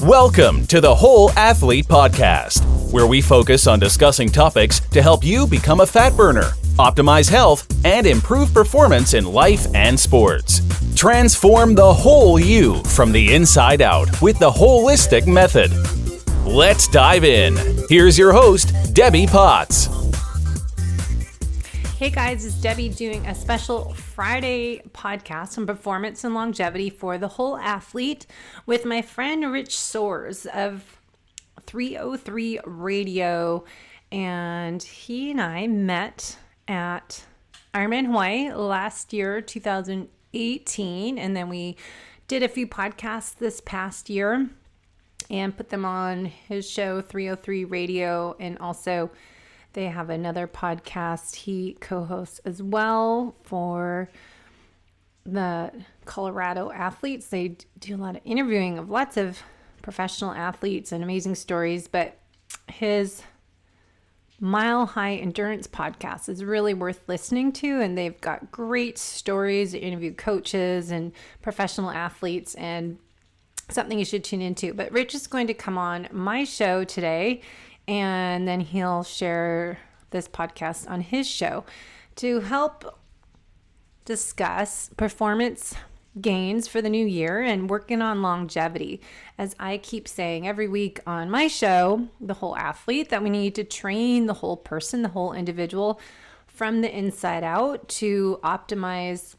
Welcome to the Whole Athlete Podcast, where we focus on discussing topics to help you become a fat burner, optimize health, and improve performance in life and sports. Transform the whole you from the inside out with the WHOLESTIC method. Let's dive in. Here's your host, Debbie Potts. Hey guys, it's Debbie doing a special Friday podcast on performance and longevity for the whole athlete with my friend Rich Soares of 303 Radio. And he and I met at Ironman Hawaii last year, 2018. And then we did a few podcasts this past year and put them on his show, 303 Radio, and also they have another podcast he co-hosts as well for the Colorado athletes. They do a lot of interviewing of lots of professional athletes and amazing stories, but his Mile High Endurance podcast is really worth listening to, and they've got great stories. They interview coaches and professional athletes, and something you should tune into. But Rich is going to come on my show today, and then he'll share this podcast on his show to help discuss performance gains for the new year and working on longevity. As I keep saying every week on my show, The Whole Athlete, that we need to train the whole person, the whole individual from the inside out to optimize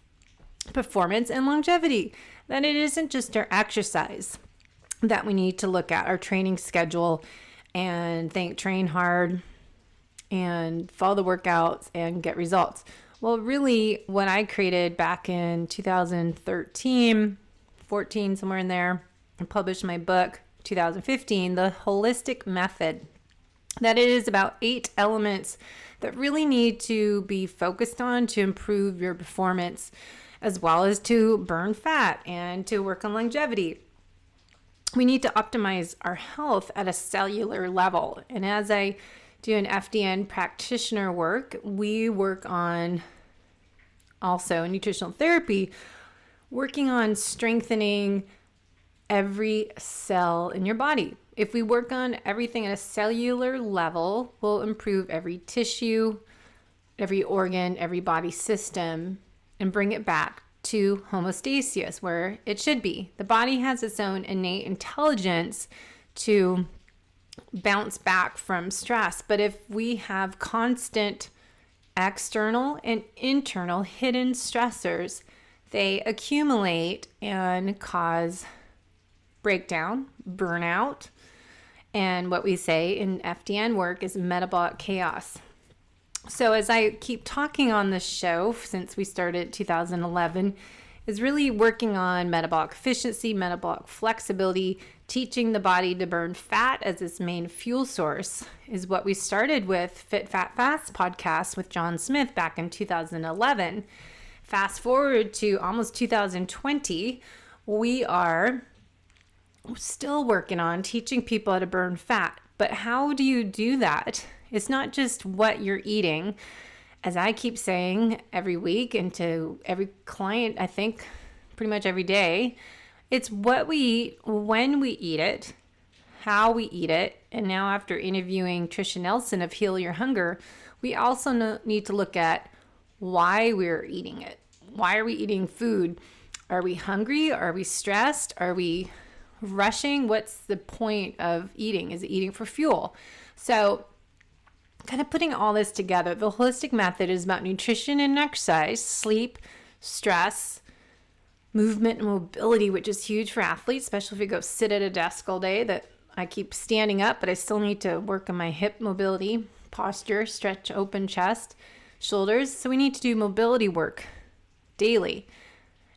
performance and longevity. That it isn't just our exercise that we need to look at, our training schedule, and train hard and follow the workouts and get results. Well, really what I created back in 2013, 14, somewhere in there, and published my book, 2015, The WHOLESTIC Method, that it is about 8 elements that really need to be focused on to improve your performance, as well as to burn fat and to work on longevity. We need to optimize our health at a cellular level. And as I do an FDN practitioner work, we work on also nutritional therapy, working on strengthening every cell in your body. If we work on everything at a cellular level, we'll improve every tissue, every organ, every body system, and bring it back to homeostasis, where it should be. The body has its own innate intelligence to bounce back from stress. But if we have constant external and internal hidden stressors, they accumulate and cause breakdown, burnout, and what we say in FDN work is metabolic chaos. So as I keep talking on this show since we started 2011, is really working on metabolic efficiency, metabolic flexibility, teaching the body to burn fat as its main fuel source is what we started with Fit Fat Fast podcast with John Smith back in 2011. Fast forward to almost 2020, we are still working on teaching people how to burn fat. But how do you do that? It's not just what you're eating, as I keep saying every week and to every client, I think pretty much every day. It's what we eat, when we eat it, how we eat it. And now after interviewing Tricia Nelson of Heal Your Hunger, we also need to look at why we're eating it. Why are we eating food? Are we hungry? Are we stressed? Are we rushing? What's the point of eating? Is it eating for fuel? So kind of putting all this together, the WHOLESTIC method is about nutrition and exercise, sleep, stress, movement and mobility, which is huge for athletes, especially if you go sit at a desk all day. That I keep standing up, but I still need to work on my hip mobility, posture, stretch, open chest, shoulders. So we need to do mobility work daily.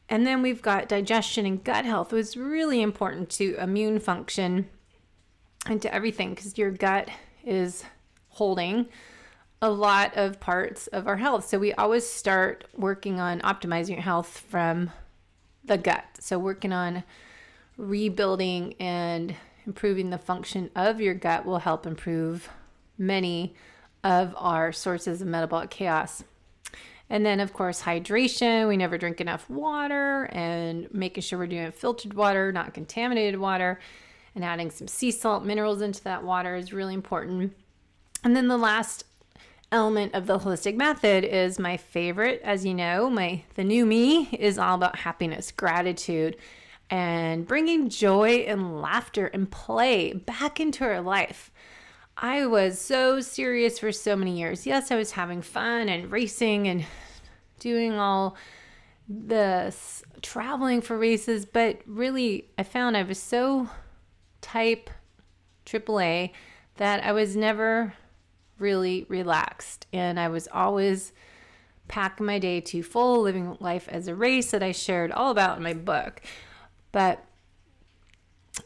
And then we've got digestion and gut health, which is really important to immune function and to everything, because your gut is holding a lot of parts of our health. So we always start working on optimizing your health from the gut. So working on rebuilding and improving the function of your gut will help improve many of our sources of metabolic chaos. And then, of course, hydration. We never drink enough water, and making sure we're doing filtered water, not contaminated water. and adding some sea salt minerals into that water is really important. And then the last element of the holistic method is my favorite. As you know, the new me is all about happiness, gratitude, and bringing joy and laughter and play back into our life. I was so serious for so many years. Yes, I was having fun and racing and doing all this traveling for races, but really I found I was so type AAA that I was never really relaxed, and I was always packing my day too full, living life as a race that I shared all about in my book. But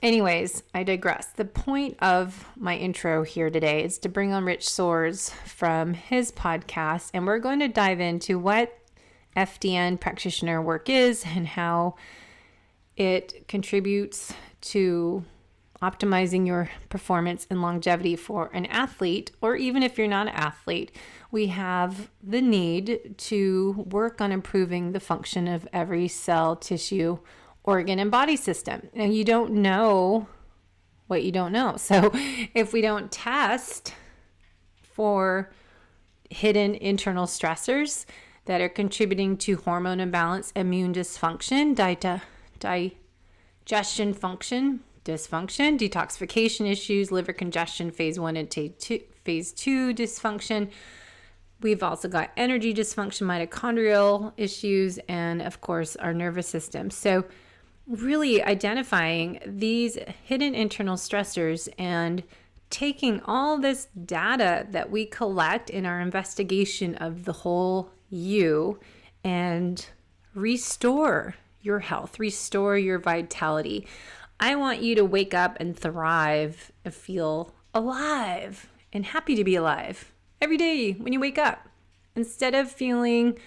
anyways, I digress. The point of my intro here today is to bring on Rich Soares from his podcast, and we're going to dive into what FDN practitioner work is and how it contributes to optimizing your performance and longevity for an athlete, or even if you're not an athlete. We have the need to work on improving the function of every cell, tissue, organ, and body system. And you don't know what you don't know. So if we don't test for hidden internal stressors that are contributing to hormone imbalance, immune dysfunction, digestion function, dysfunction, detoxification issues, liver congestion, phase 1 and phase 2 dysfunction. We've also got energy dysfunction, mitochondrial issues, and of course our nervous system. So really identifying these hidden internal stressors and taking all this data that we collect in our investigation of the whole you and restore your health, restore your vitality. I want you to wake up and thrive and feel alive and happy to be alive every day when you wake up, instead of feeling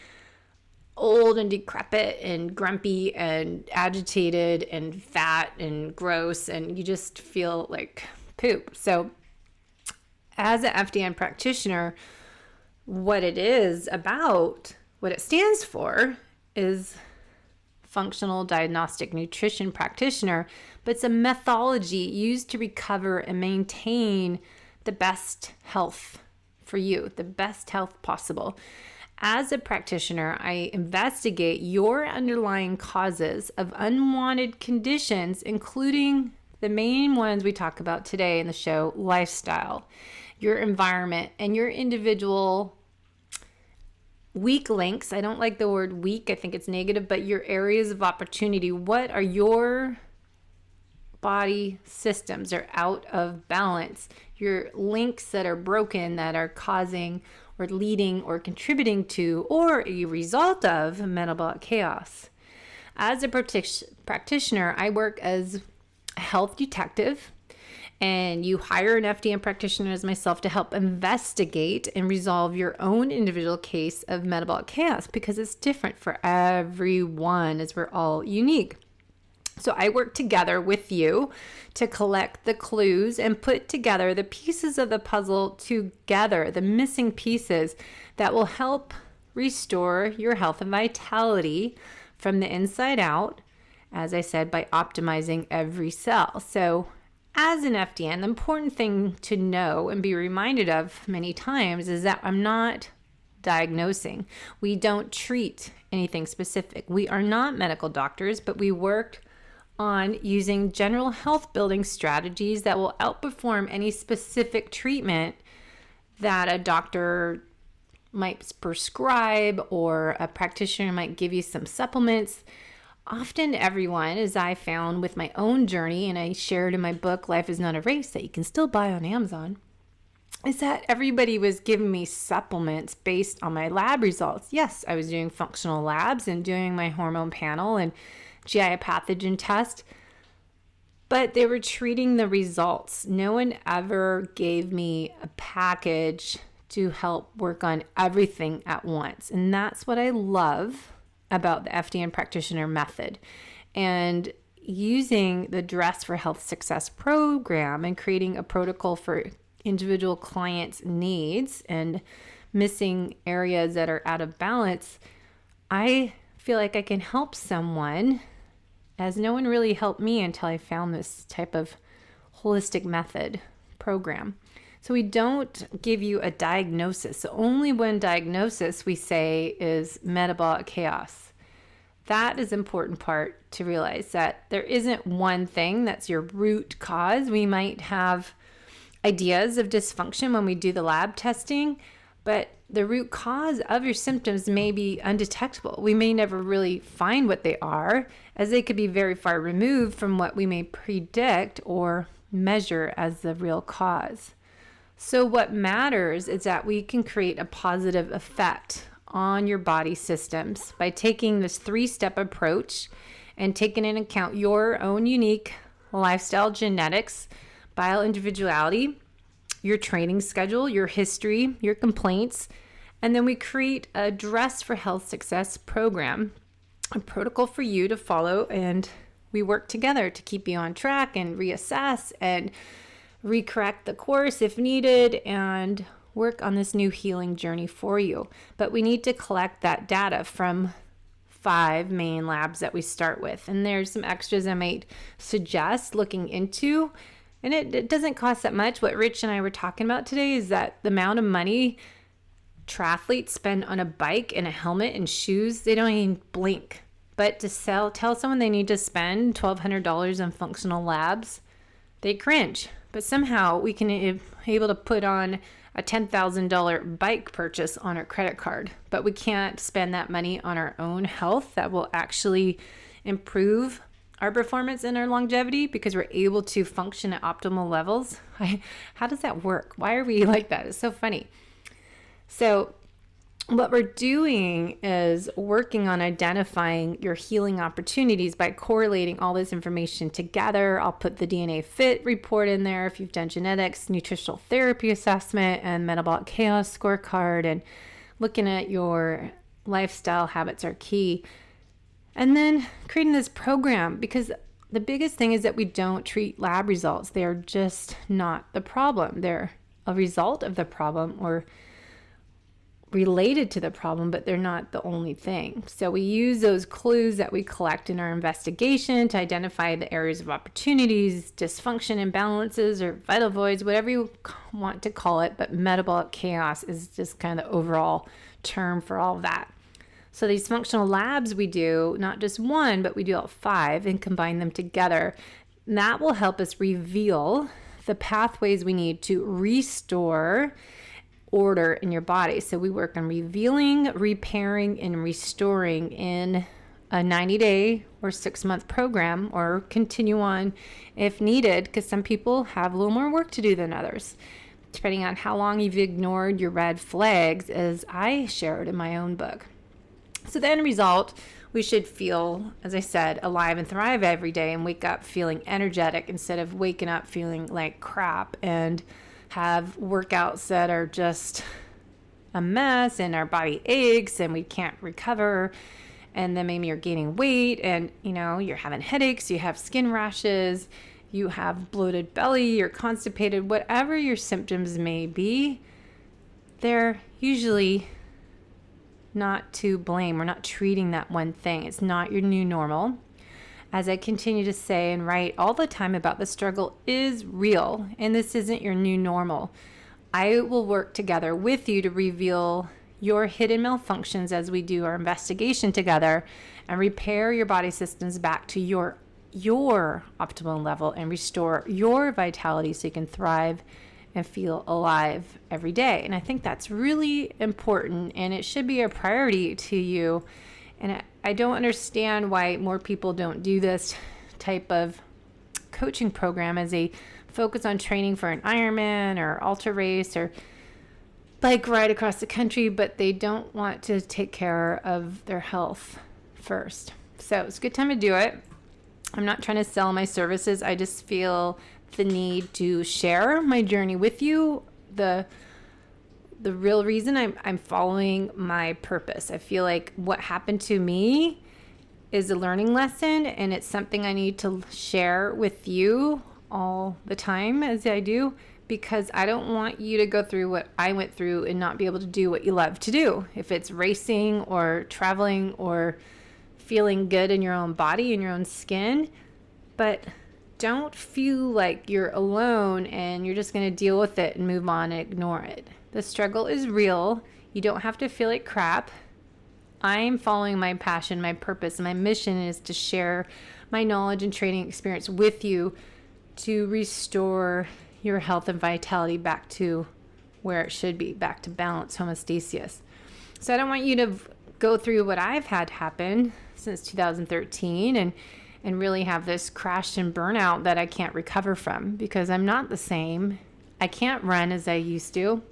old and decrepit and grumpy and agitated and fat and gross and you just feel like poop. So as an FDN practitioner, what it is about, what it stands for is functional diagnostic nutrition practitioner, but it's a methodology used to recover and maintain the best health for you, the best health possible. As a practitioner, I investigate your underlying causes of unwanted conditions, including the main ones we talk about today in the show: lifestyle, your environment, and your individual weak links. I don't like the word weak. I think it's negative, but your areas of opportunity. What are your body systems are out of balance? Your links that are broken that are causing or leading or contributing to or a result of metabolic chaos. As a practitioner, I work as a health detective, and you hire an FDN practitioner as myself to help investigate and resolve your own individual case of metabolic chaos, because it's different for everyone, as we're all unique. So I work together with you to collect the clues and put together the pieces of the puzzle together, the missing pieces that will help restore your health and vitality from the inside out, as I said, by optimizing every cell. So as an FDN, the important thing to know and be reminded of many times is that I'm not diagnosing. We don't treat anything specific. We are not medical doctors, but we worked on using general health building strategies that will outperform any specific treatment that a doctor might prescribe or a practitioner might give you some supplements. Often everyone, as I found with my own journey, and I shared in my book, Life is Not a Race, that you can still buy on Amazon, is that everybody was giving me supplements based on my lab results. Yes, I was doing functional labs and doing my hormone panel and GI pathogen test, but they were treating the results. No one ever gave me a package to help work on everything at once. And that's what I love about the FDN practitioner method. And using the Dress for Health Success program and creating a protocol for individual clients' needs and missing areas that are out of balance, I feel like I can help someone, as no one really helped me until I found this type of holistic method program. So we don't give you a diagnosis. The only one diagnosis we say is metabolic chaos. That is an important part to realize, that there isn't one thing that's your root cause. We might have ideas of dysfunction when we do the lab testing, but the root cause of your symptoms may be undetectable. We may never really find what they are, as they could be very far removed from what we may predict or measure as the real cause. So what matters is that we can create a positive effect on your body systems by taking this 3-step approach and taking into account your own unique lifestyle, genetics, bioindividuality, your training schedule, your history, your complaints, and then we create a Dress for Health Success program, a protocol for you to follow, and we work together to keep you on track and reassess and recorrect the course if needed and work on this new healing journey for you. But we need to collect that data from 5 main labs that we start with. And there's some extras I might suggest looking into. And it doesn't cost that much. What Rich and I were talking about today is that the amount of money triathletes spend on a bike and a helmet and shoes, they don't even blink. But to tell someone they need to spend $1,200 on functional labs, they cringe. But somehow we can be able to put on a $10,000 bike purchase on our credit card, but we can't spend that money on our own health that will actually improve our performance and our longevity because we're able to function at optimal levels. How does that work? Why are we like that? It's so funny. So what we're doing is working on identifying your healing opportunities by correlating all this information together. I'll put the DNA Fit report in there if you've done genetics, nutritional therapy assessment, and metabolic chaos scorecard, and looking at your lifestyle habits are key. And then creating this program, because the biggest thing is that we don't treat lab results. They're just not the problem. They're a result of the problem or related to the problem, but they're not the only thing. So we use those clues that we collect in our investigation to identify the areas of opportunities, dysfunction, imbalances, or vital voids, whatever you want to call it. But metabolic chaos is just kind of the overall term for all of that. So these functional labs we do, not just one, but we do all 5 and combine them together. And that will help us reveal the pathways we need to restore order in your body. So we work on revealing, repairing, and restoring in a 90-day or 6-month program, or continue on if needed, because some people have a little more work to do than others, depending on how long you've ignored your red flags, as I shared in my own book. So the end result, we should feel, as I said, alive and thrive every day and wake up feeling energetic instead of waking up feeling like crap and have workouts that are just a mess and our body aches and we can't recover. And then maybe you're gaining weight and, you're having headaches, you have skin rashes, you have bloated belly, you're constipated, whatever your symptoms may be, they're usually not to blame. We're not treating that one thing. It's not your new normal. As I continue to say and write all the time about, the struggle is real and this isn't your new normal. I will work together with you to reveal your hidden malfunctions as we do our investigation together and repair your body systems back to your optimal level and restore your vitality so you can thrive and feel alive every day. And I think that's really important and it should be a priority to you. And I don't understand why more people don't do this type of coaching program as they focus on training for an Ironman or ultra race or bike ride across the country, but they don't want to take care of their health first. So it's a good time to do it. I'm not trying to sell my services. I just feel the need to share my journey with you. The real reason I'm following my purpose. I feel like what happened to me is a learning lesson and it's something I need to share with you all the time as I do, because I don't want you to go through what I went through and not be able to do what you love to do. If it's racing or traveling or feeling good in your own body, in your own skin. But don't feel like you're alone and you're just going to deal with it and move on and ignore it. The struggle is real. You don't have to feel like crap. I'm following my passion, my purpose, and my mission is to share my knowledge and training experience with you to restore your health and vitality back to where it should be, back to balance, homeostasis. So I don't want you to go through what I've had happen since 2013 and really have this crash and burnout that I can't recover from, because I'm not the same. I can't run as I used to.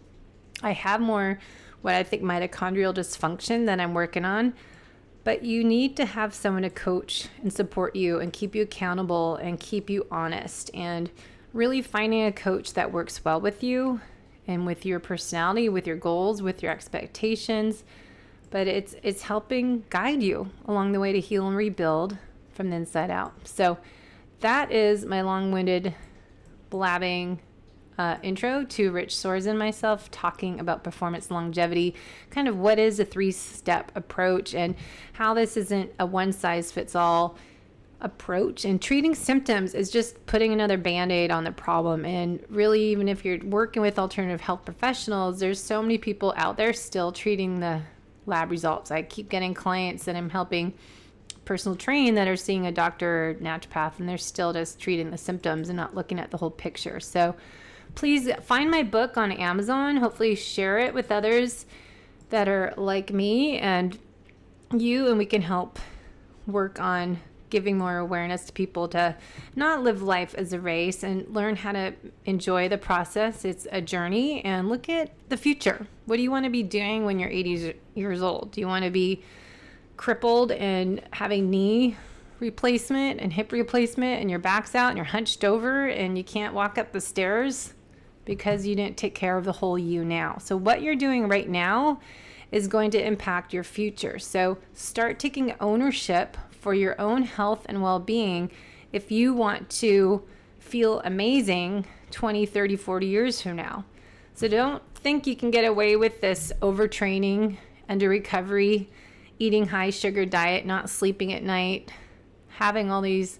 I have more what I think mitochondrial dysfunction that I'm working on, but you need to have someone to coach and support you and keep you accountable and keep you honest, and really finding a coach that works well with you and with your personality, with your goals, with your expectations. But it's helping guide you along the way to heal and rebuild from the inside out. So that is my long-winded blabbing intro to Rich Soares and myself talking about performance longevity, kind of what is a 3-step approach and how this isn't a one-size-fits-all approach. And treating symptoms is just putting another Band-Aid on the problem. And really, even if you're working with alternative health professionals, there's so many people out there still treating the lab results. I keep getting clients that I'm helping personal train that are seeing a doctor or naturopath, and they're still just treating the symptoms and not looking at the whole picture. So please find my book on Amazon. Hopefully share it with others that are like me and you, and we can help work on giving more awareness to people to not live life as a race and learn how to enjoy the process. It's a journey, and look at the future. What do you want to be doing when you're 80 years old? Do you want to be crippled and having knee replacement and hip replacement and your back's out and you're hunched over and you can't walk up the stairs because you didn't take care of the whole you now? So what you're doing right now is going to impact your future. So start taking ownership for your own health and well-being if you want to feel amazing 20, 30, 40 years from now. So don't think you can get away with this overtraining, under recovery, eating high sugar diet, not sleeping at night, having all these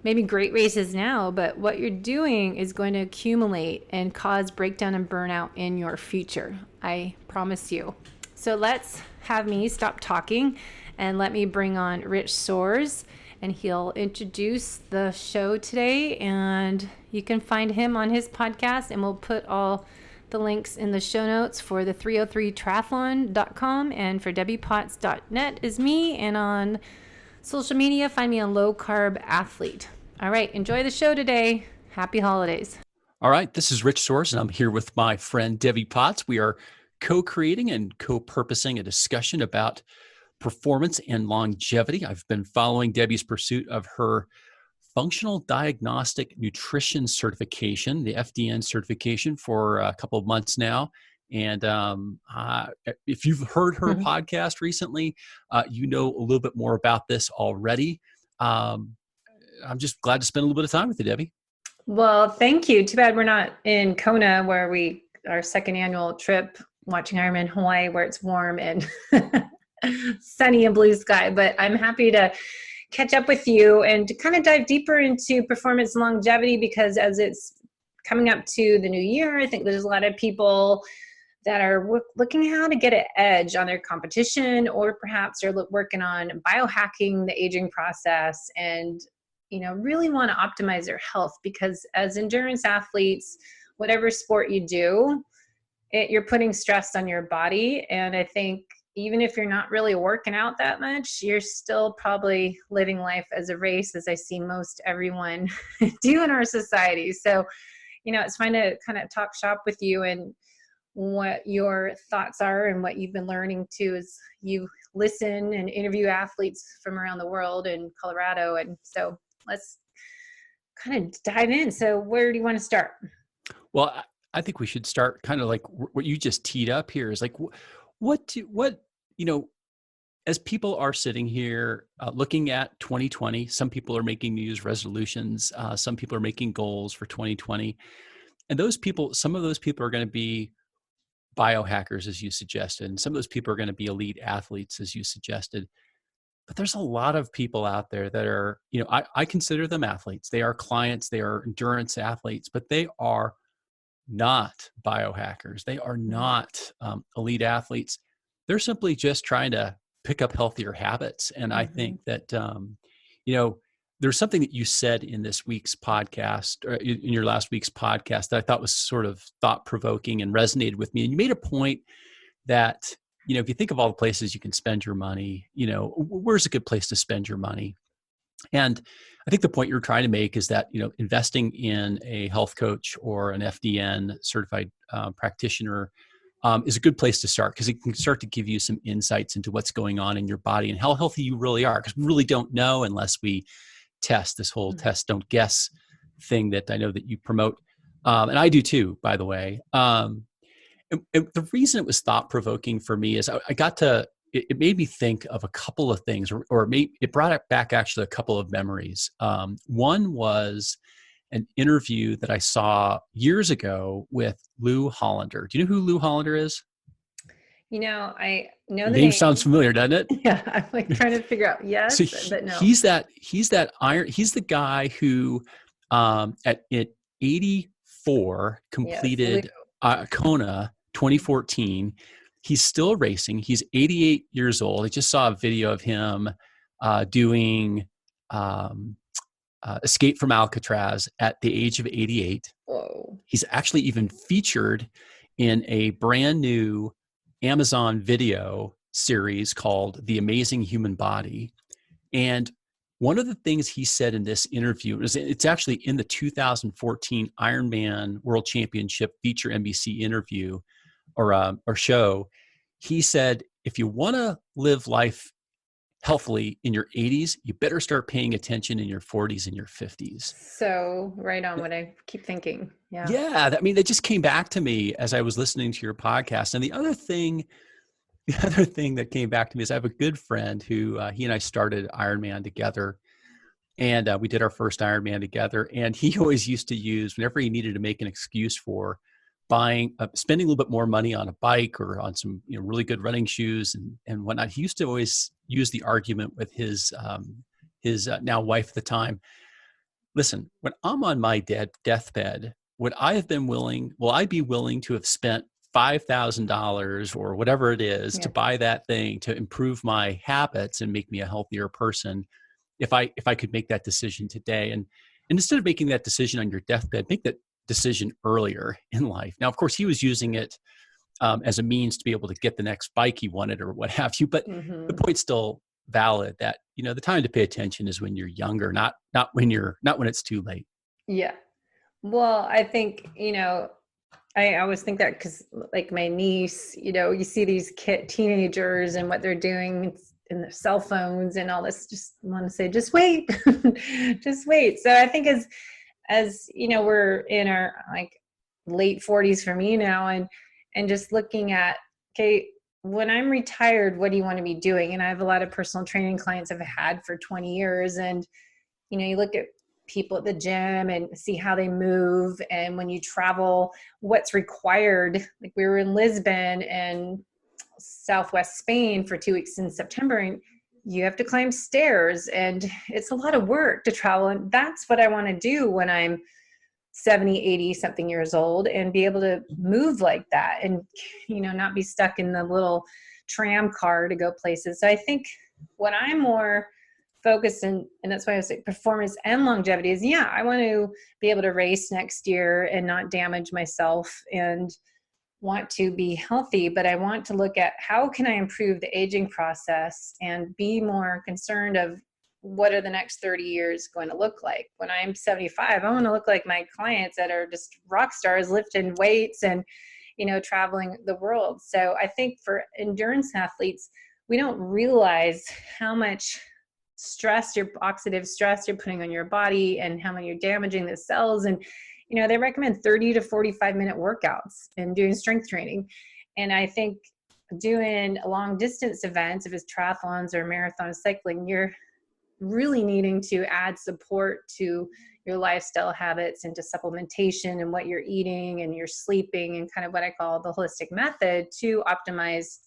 maybe great races now, but what you're doing is going to accumulate and cause breakdown and burnout in your future. I promise you. So let's have me stop talking and let me bring on Rich Soares, and he'll introduce the show today, and you can find him on his podcast, and we'll put all the links in the show notes for the 303triathlon.com, and for debbiepots.net is me, and on social media, find me on Low Carb Athlete. All right, enjoy the show today. Happy holidays. All right, this is Rich Soares, and I'm here with my friend Debbie Potts. We are co-creating and co-purposing a discussion about performance and longevity. I've been following Debbie's pursuit of her functional diagnostic nutrition certification, the FDN certification, for a couple of months now. And if you've heard her podcast recently, you know a little bit more about this already. I'm just glad to spend a little bit of time with you, Debbie. Well, thank you. Too bad we're not in Kona, where our second annual trip, watching Ironman Hawaii, where it's warm and sunny and blue sky. But I'm happy to catch up with you and to kind of dive deeper into performance and longevity, because as it's coming up to the new year, I think there's a lot of people that are looking how to get an edge on their competition, or perhaps they're working on biohacking the aging process and, really want to optimize their health, because as endurance athletes, whatever sport you do, you're putting stress on your body. And I think even if you're not really working out that much, you're still probably living life as a race, as I see most everyone do in our society. So, it's fun to kind of talk shop with you and what your thoughts are and what you've been learning too, as you listen and interview athletes from around the world in Colorado. And so let's kind of dive in. So where do you want to start? Well, I think we should start kind of like what you just teed up here is like, what, as people are sitting here looking at 2020, some people are making New Year's resolutions. Some people are making goals for 2020. And some of those people are going to be biohackers, as you suggested. And some of those people are going to be elite athletes, as you suggested. But there's a lot of people out there that are, I consider them athletes. They are clients, they are endurance athletes, but they are not biohackers. They are not elite athletes. They're simply just trying to pick up healthier habits. And I think that, there's something that you said in this week's podcast, or in your last week's podcast, that I thought was sort of thought-provoking and resonated with me. And you made a point that, if you think of all the places you can spend your money, where's a good place to spend your money? And I think the point you're trying to make is that, investing in a health coach or an FDN certified practitioner is a good place to start, because it can start to give you some insights into what's going on in your body and how healthy you really are, because we really don't know unless we test. This whole test, don't guess thing that I know that you promote. And I do too, by the way. And the reason it was thought-provoking for me is I got to, it made me think of a couple of things, or it brought back actually a couple of memories. One was an interview that I saw years ago with Lou Hollander. Do you know who Lou Hollander is? I know the name sounds familiar, doesn't it? Yeah, I'm like trying to figure out. Yes, but no. He's the guy who at 84 completed Kona 2014. He's still racing. He's 88 years old. I just saw a video of him doing Escape from Alcatraz at the age of 88. Whoa. He's actually even featured in a brand new Amazon video series called The Amazing Human Body. And one of the things he said in this interview is, it's actually in the 2014 Ironman World Championship feature NBC interview or show. He said, if you want to live life healthily in your 80s, you better start paying attention in your 40s and your 50s. So right on what I keep thinking. Yeah. Yeah. I mean, that just came back to me as I was listening to your podcast. And the other thing that came back to me is I have a good friend who he and I started Ironman together. And we did our first Ironman together. And he always used to use, whenever he needed to make an excuse for spending a little bit more money on a bike or on some really good running shoes and whatnot, he used to always use the argument with his now wife at the time. Listen, when I'm on my deathbed, will I be willing to have spent $5,000 or whatever it is to buy that thing to improve my habits and make me a healthier person if I could make that decision today? And instead of making that decision on your deathbed, make that decision earlier in life. Now, of course, he was using it as a means to be able to get the next bike he wanted or what have you. But the point's still valid that, the time to pay attention is when you're younger, not when it's too late. Yeah. Well, I think, I always think that because like my niece, you see these teenagers and what they're doing in their cell phones and all this, just want to say, just wait, just wait. So I think as we're in our like late 40s for me now, and just looking at, okay, when I'm retired, what do you want to be doing? And I have a lot of personal training clients I've had for 20 years. And, you look at people at the gym and see how they move. And when you travel, what's required. Like we were in Lisbon and Southwest Spain for 2 weeks in September, and you have to climb stairs and it's a lot of work to travel. And that's what I want to do when I'm 70, 80 something years old, and be able to move like that and, not be stuck in the little tram car to go places. So I think what I'm more focused in, and that's why I say performance and longevity is, I want to be able to race next year and not damage myself and want to be healthy, but I want to look at how can I improve the aging process and be more concerned of what are the next 30 years going to look like. When I'm 75, I want to look like my clients that are just rock stars lifting weights and, traveling the world. So I think for endurance athletes, we don't realize how much oxidative stress you're putting on your body and how many you're damaging the cells. And they recommend 30 to 45-minute workouts and doing strength training. And I think doing long distance events, if it's triathlons or marathon cycling, you're really needing to add support to your lifestyle habits and to supplementation and what you're eating and your sleeping and kind of what I call the holistic method to optimize,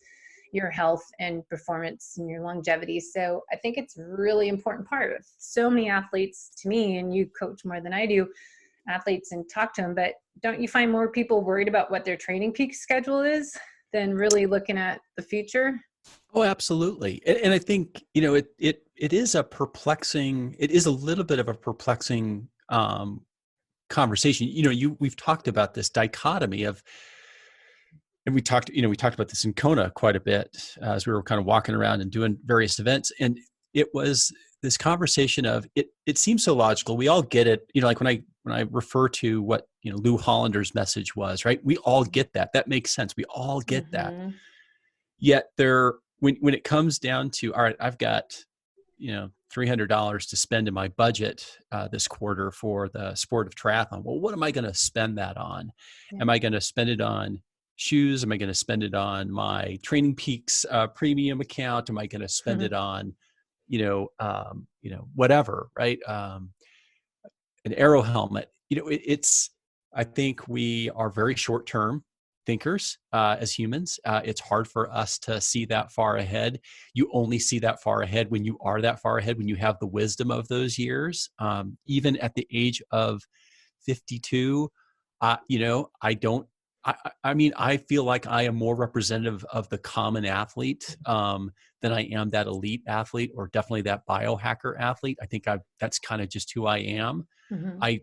your health and performance and your longevity. So I think it's a really important part of so many athletes, to me, and you coach more than I do, athletes, and talk to them, but don't you find more people worried about what their training peak schedule is than really looking at the future? Oh, absolutely. And I think, it is a perplexing, it is a little bit of a perplexing conversation. We've talked about this dichotomy of, and we talked about this in Kona quite a bit as we were kind of walking around and doing various events. And it was this conversation of it seems so logical. We all get it. Like when I refer to what, Lou Hollander's message was, right? We all get that. That makes sense. We all get that. Yet when it comes down to, all right, I've got, $300 to spend in my budget this quarter for the sport of triathlon. Well, what am I going to spend that on? Yeah. Am I going to spend it on shoes? Am I going to spend it on my Training Peaks premium account? Am I going to spend it on, whatever, right? An aero helmet. I think we are very short-term thinkers as humans. It's hard for us to see that far ahead. You only see that far ahead when you are that far ahead, when you have the wisdom of those years. Even at the age of 52, I feel like I am more representative of the common athlete than I am that elite athlete, or definitely that biohacker athlete. I think that's kind of just who I am. Mm-hmm. I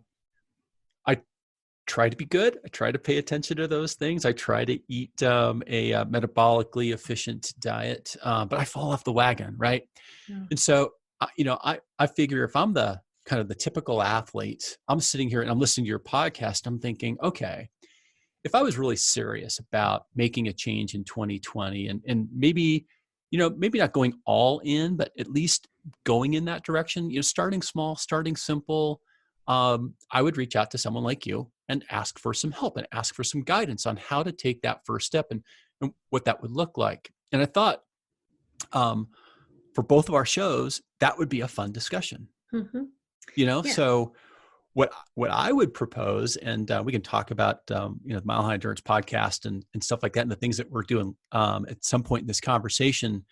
try to be good. I try to pay attention to those things. I try to eat a metabolically efficient diet, but I fall off the wagon, right? Yeah. And so, I figure if I'm the kind of the typical athlete, I'm sitting here and I'm listening to your podcast, I'm thinking, okay, if I was really serious about making a change in 2020 and maybe not going all in, but at least going in that direction, starting small, starting simple, I would reach out to someone like you and ask for some help and ask for some guidance on how to take that first step and what that would look like. And I thought for both of our shows, that would be a fun discussion. Mm-hmm. Yeah. So what I would propose, and we can talk about the Mile High Endurance podcast and stuff like that, and the things that we're doing at some point in this conversation,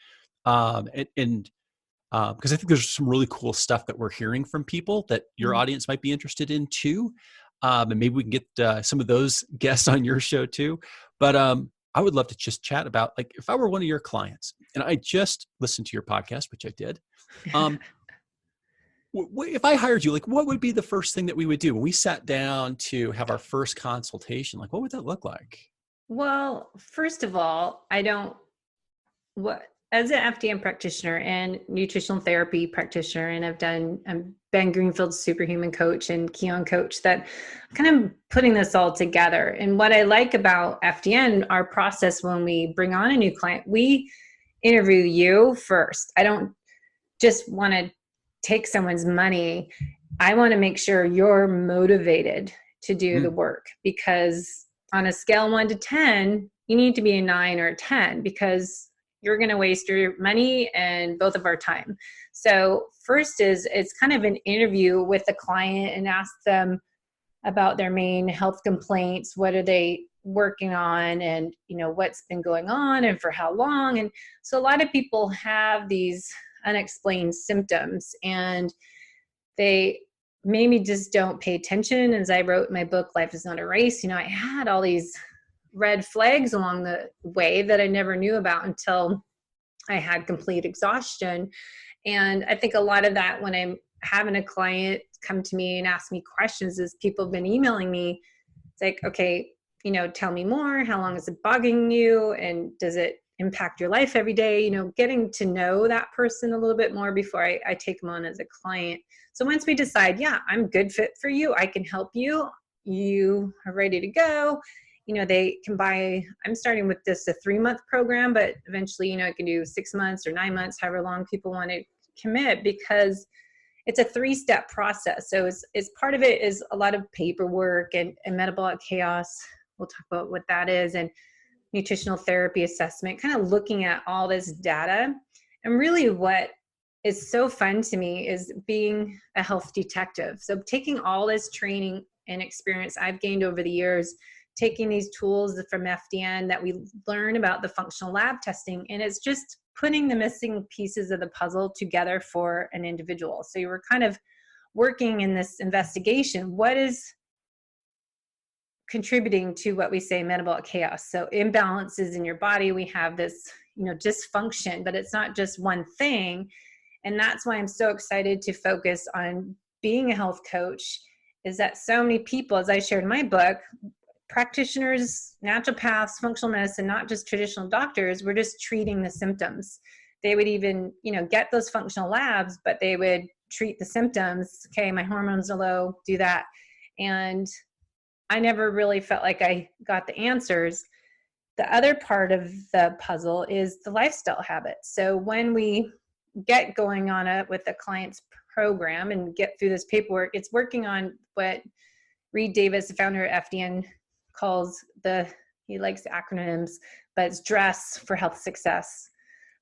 because I think there's some really cool stuff that we're hearing from people that your audience might be interested in too, and maybe we can get some of those guests on your show too. But I would love to just chat about, like, if I were one of your clients and I just listened to your podcast, which I did. If I hired you, like, what would be the first thing that we would do when we sat down to have our first consultation? Like, what would that look like? Well, first of all, as an FDN practitioner and nutritional therapy practitioner, and I'm Ben Greenfield's superhuman coach and Keon coach, that I'm kind of putting this all together. And what I like about FDN, our process when we bring on a new client, we interview you first. I don't just want to take someone's money. I want to make sure you're motivated to do the work, because on a scale 1 to 10, you need to be a 9 or a 10, because you're going to waste your money and both of our time. So first it's kind of an interview with the client and ask them about their main health complaints. What are they working on, and what's been going on and for how long. And so a lot of people have these unexplained symptoms, and they maybe just don't pay attention. As I wrote in my book, Life is Not a Race, I had all these red flags along the way that I never knew about until I had complete exhaustion. And I think a lot of that, when I'm having a client come to me and ask me questions, is people have been emailing me. It's like, okay, tell me more. How long is it bugging you? And does it impact your life every day? Getting to know that person a little bit more before I take them on as a client. So once we decide, yeah, I'm good fit for you, I can help you, you are ready to go. They can buy, I'm starting with just a 3-month program, but eventually, I can do 6 months or 9 months, however long people want to commit, because it's a 3-step process. So it's part of it is a lot of paperwork and metabolic chaos. We'll talk about what that is, and nutritional therapy assessment, kind of looking at all this data. And really what is so fun to me is being a health detective. So taking all this training and experience I've gained over the years taking these tools from FDN that we learn about the functional lab testing, and it's just putting the missing pieces of the puzzle together for an individual. So you were kind of working in this investigation. What is contributing to what we say metabolic chaos? So imbalances in your body. We have this, dysfunction, but it's not just one thing. And that's why I'm so excited to focus on being a health coach, is that so many people, as I shared in my book, practitioners, naturopaths, functional medicine, not just traditional doctors, were just treating the symptoms. They would even, get those functional labs, but they would treat the symptoms. Okay, my hormones are low, do that. And I never really felt like I got the answers. The other part of the puzzle is the lifestyle habits. So when we get going on it with the client's program and get through this paperwork, it's working on what Reed Davis, the founder of FDN, calls he likes acronyms, but it's DRESS for health success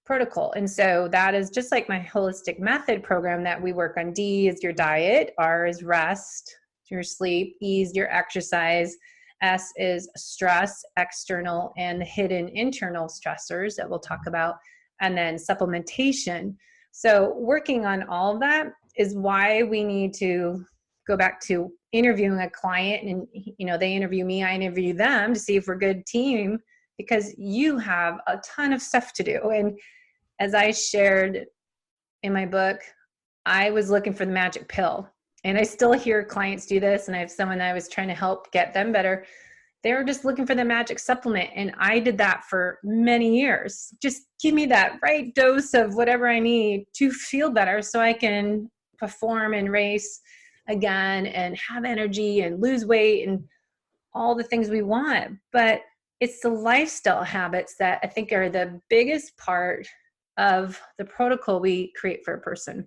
protocol. And so that is just like my holistic method program, that we work on. D is your diet, R is rest, your sleep, E is your exercise, S is stress, external and hidden internal stressors that we'll talk about, and then supplementation. So working on all of that is why we need to go back to interviewing a client, and they interview me, I interview them to see if we're a good team, because you have a ton of stuff to do. And as I shared in my book, I was looking for the magic pill, and I still hear clients do this. And I have someone I was trying to help get them better. They were just looking for the magic supplement. And I did that for many years. Just give me that right dose of whatever I need to feel better so I can perform and race again and have energy and lose weight and all the things we want. But it's the lifestyle habits that I think are the biggest part of the protocol we create for a person.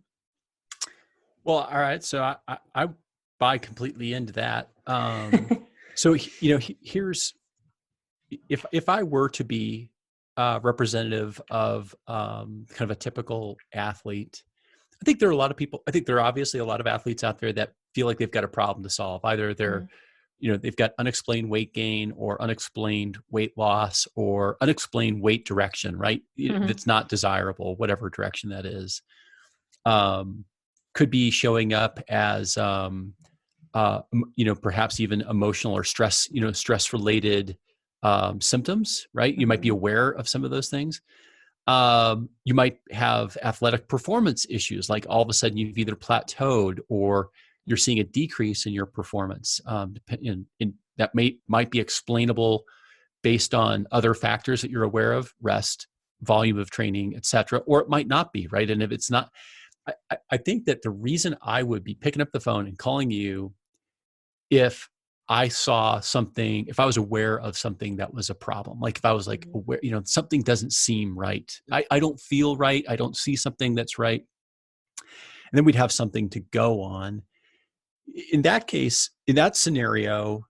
Well, all right. So I buy completely into that. So, here's, if I were to be representative of kind of a typical athlete, I think there are obviously a lot of athletes out there that feel like they've got a problem to solve. Either they're, they've got unexplained weight gain or unexplained weight loss or unexplained weight direction, right? That's not desirable, whatever direction that is. Could be showing up as, perhaps even emotional or stress related symptoms, right? You might be aware of some of those things. You might have athletic performance issues, like all of a sudden you've either plateaued or you're seeing a decrease in your performance. That might be explainable based on other factors that you're aware of, rest, volume of training, et cetera, or it might not be, right? And if it's not, I think that the reason I would be picking up the phone and calling you if I saw something, if I was aware of something that was a problem, like if I was like aware, something doesn't seem right. I don't feel right. I don't see something that's right. And then we'd have something to go on. In that case, in that scenario,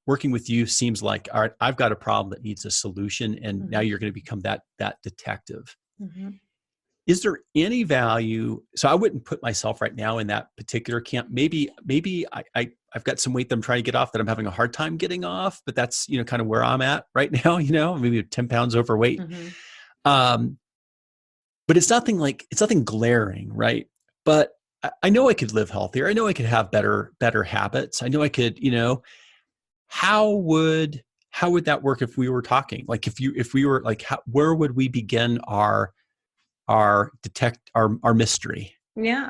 working with you seems like, all right, I've got a problem that needs a solution. And now you're going to become that detective. Is there any value? So I wouldn't put myself right now in that particular camp. Maybe I've got some weight that I'm trying to get off that I'm having a hard time getting off, but that's, kind of where I'm at right now, maybe 10 pounds overweight. But it's nothing glaring, right? But I know I could live healthier. I know I could have better habits. I know I could, how would that work if we were talking? Like if we were like, where would we begin our mystery? Yeah.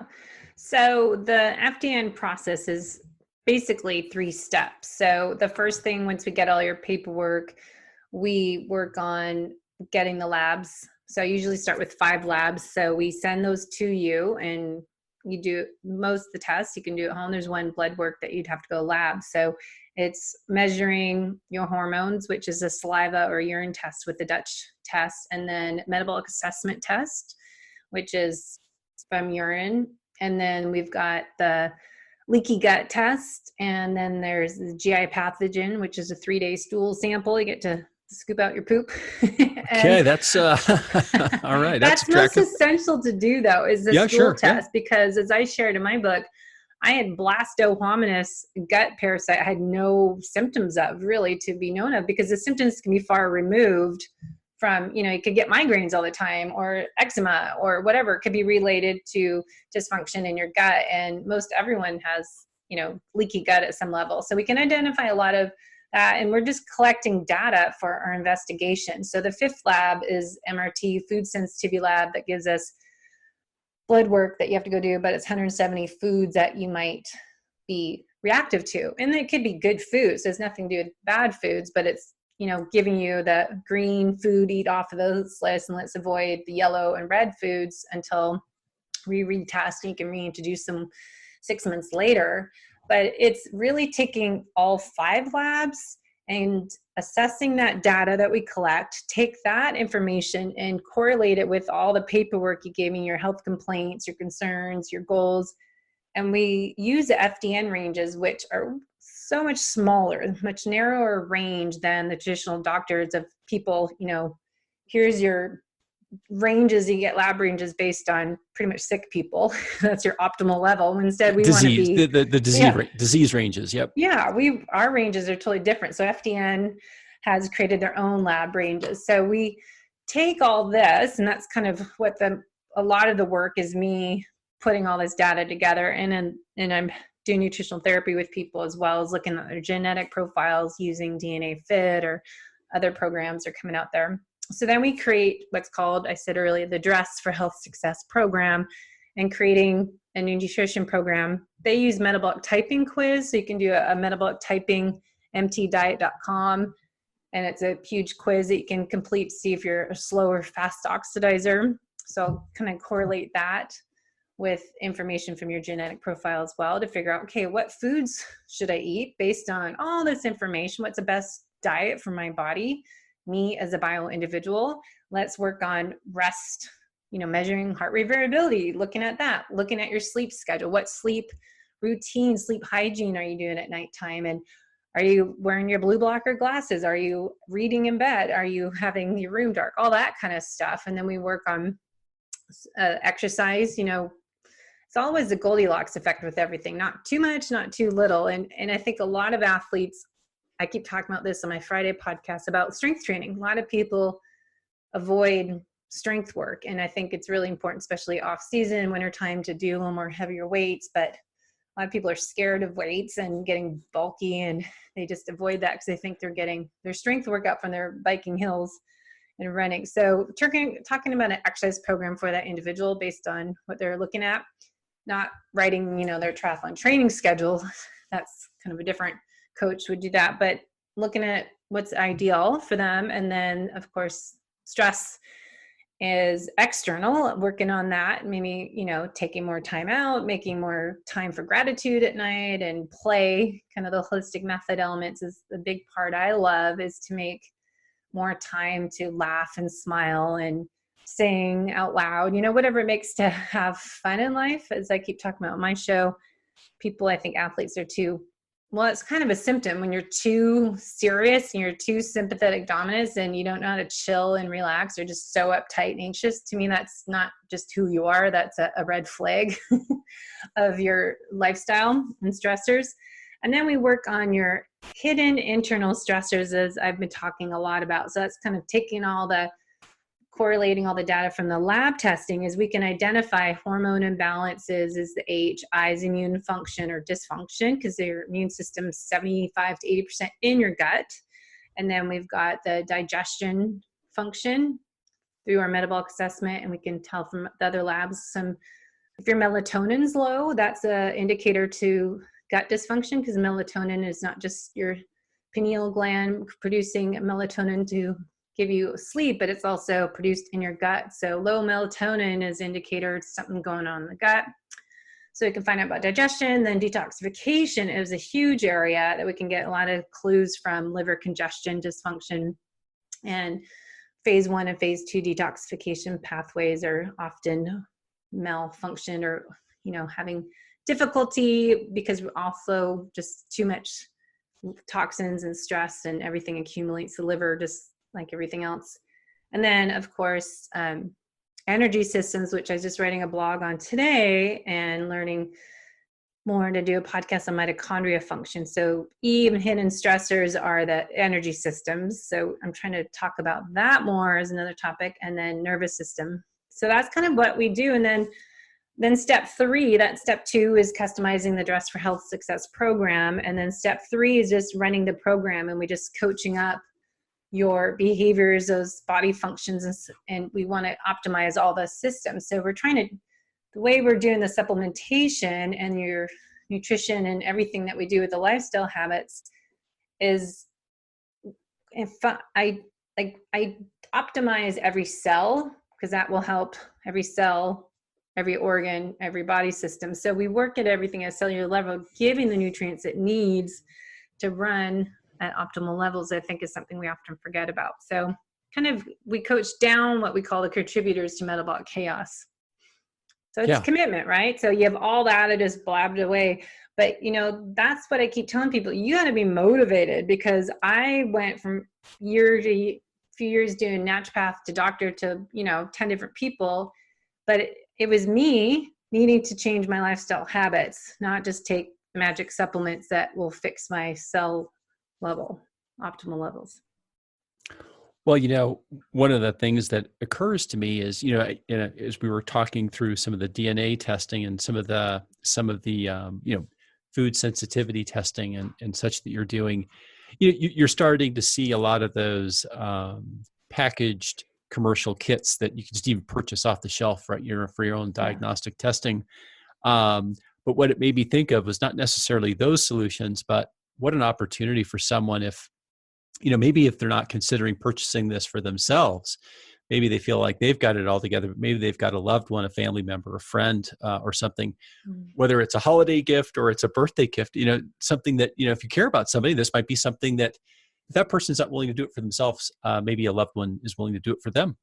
So the FDN process is basically 3 steps. So the first thing, once we get all your paperwork, we work on getting the labs. So I usually start with 5 labs. So we send those to you and you do most of the tests you can do at home. There's one blood work that you'd have to go lab. So it's measuring your hormones, which is a saliva or urine test with the Dutch test, and then metabolic assessment test, which is from urine. And then we've got the leaky gut test. And then there's the GI pathogen, which is a 3-day stool sample. You get to scoop out your poop. Okay, that's all right. That's most essential to do, though, is the stool test, because as I shared in my book, I had blastohominus gut parasite. I had no symptoms of really to be known of, because the symptoms can be far removed from, you could get migraines all the time, or eczema, or whatever. It could be related to dysfunction in your gut. And most everyone has, leaky gut at some level. So we can identify a lot of that, and we're just collecting data for our investigation. So the fifth lab is MRT, food sensitivity lab, that gives us blood work that you have to go do, but it's 170 foods that you might be reactive to. And it could be good foods. There's nothing to do with bad foods, but it's, giving you the green food, eat off of those lists, and let's avoid the yellow and red foods until we retest and you can reintroduce them 6 months later. But it's really taking all 5 labs and assessing that data that we collect, take that information and correlate it with all the paperwork you gave me, your health complaints, your concerns, your goals. And we use the FDN ranges, which are so much smaller, much narrower range than the traditional doctors of people, here's your ranges. You get lab ranges based on pretty much sick people. That's your optimal level. Instead, we want to be the disease ranges. Yep. Yeah, our ranges are totally different. So FDN has created their own lab ranges. So we take all this, and that's kind of what a lot of the work is, me putting all this data together, and I'm doing nutritional therapy with people, as well as looking at their genetic profiles using DNA Fit, or other programs are coming out there. So then we create what's called, I said earlier, the Dress for Health Success program, and creating a new nutrition program. They use metabolic typing quiz. So you can do a metabolic typing, mtdiet.com. And it's a huge quiz that you can complete to see if you're a slow or fast oxidizer. So I'll kind of correlate that with information from your genetic profile as well, to figure out, okay, what foods should I eat based on all this information? What's the best diet for my body, me as a bio individual? Let's work on rest, measuring heart rate variability, looking at that, looking at your sleep schedule. What sleep routine, sleep hygiene are you doing at nighttime? And are you wearing your blue blocker glasses? Are you reading in bed? Are you having your room dark? All that kind of stuff. And then we work on exercise. It's always the Goldilocks effect with everything. Not too much, not too little. And I think a lot of athletes, I keep talking about this on my Friday podcast about strength training. A lot of people avoid strength work. And I think it's really important, especially off season, wintertime, to do a little more heavier weights. But a lot of people are scared of weights and getting bulky, and they just avoid that because they think they're getting their strength workout from their biking hills and running. So talking about an exercise program for that individual based on what they're looking at, not writing, their triathlon training schedule. That's kind of a different coach would do that, but looking at what's ideal for them. And then of course, stress is external, working on that, maybe, taking more time out, making more time for gratitude at night, and play. Kind of the holistic method elements is the big part I love, is to make more time to laugh and smile and sing out loud, whatever it makes to have fun in life. As I keep talking about on my show, people, I think athletes are too, well, it's kind of a symptom when you're too serious and you're too sympathetic dominant and you don't know how to chill and relax, or just so uptight and anxious. To me, that's not just who you are. That's a red flag of your lifestyle and stressors. And then we work on your hidden internal stressors, as I've been talking a lot about. So that's kind of correlating all the data from the lab testing, is we can identify hormone imbalances, is the H, I's immune function or dysfunction, because your immune system's 75 to 80% in your gut. And then we've got the digestion function through our metabolic assessment, and we can tell from the other labs if your melatonin's low, that's an indicator to gut dysfunction, because melatonin is not just your pineal gland producing melatonin to give you sleep, but it's also produced in your gut. So low melatonin is indicator of something going on in the gut. So we can find out about digestion. Then detoxification is a huge area that we can get a lot of clues from: liver congestion, dysfunction, and phase 1 and phase 2 detoxification pathways are often malfunction, or having difficulty because we're also just too much toxins and stress, and everything accumulates the liver just like everything else. And then of course, energy systems, which I was just writing a blog on today and learning more to do a podcast on mitochondria function. So even hidden stressors are the energy systems. So I'm trying to talk about that more as another topic, and then nervous system. So that's kind of what we do. And then step 3, step 2 is customizing the Dress for Health Success program. And then step 3 is just running the program, and we just coaching up your behaviors, those body functions, and we want to optimize all the systems. So we're trying to, the way we're doing the supplementation and your nutrition and everything that we do with the lifestyle habits is, if I optimize every cell, because that will help every cell, every organ, every body system. So we work at everything at a cellular level, giving the nutrients it needs to run at optimal levels, I think is something we often forget about. So kind of, we coach down what we call the contributors to metabolic chaos. So it's commitment, right? So you have all that, it just blabbed away. But, that's what I keep telling people. You got to be motivated, because I went from few years doing naturopath to doctor to, 10 different people. But it was me needing to change my lifestyle habits, not just take magic supplements that will fix my cell level, optimal levels. Well, one of the things that occurs to me is, as we were talking through some of the DNA testing and some of the food sensitivity testing and such that you're doing, you're starting to see a lot of those packaged commercial kits that you can just even purchase off the shelf, right? For your own diagnostic testing. But what it made me think of was not necessarily those solutions, but what an opportunity for someone if, maybe if they're not considering purchasing this for themselves, maybe they feel like they've got it all together, but maybe they've got a loved one, a family member, a friend, or something, whether it's a holiday gift or it's a birthday gift, something that, if you care about somebody, this might be something that if that person's not willing to do it for themselves, maybe a loved one is willing to do it for them.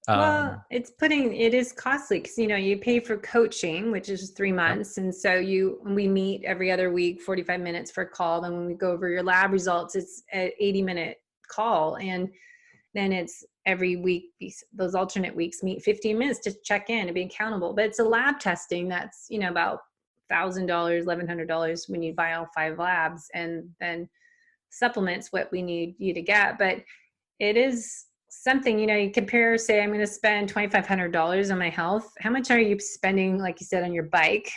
Well, it is costly because, you pay for coaching, which is 3 months. And so we meet every other week, 45 minutes for a call. Then when we go over your lab results, it's an 80-minute call. And then it's every week, those alternate weeks meet 15 minutes to check in and be accountable. But it's a lab testing that's, about $1,000, $1,100 when you buy all 5 labs, and then supplements what we need you to get. But it is something, you compare, say, I'm going to spend $2,500 on my health. How much are you spending, like you said, on your bike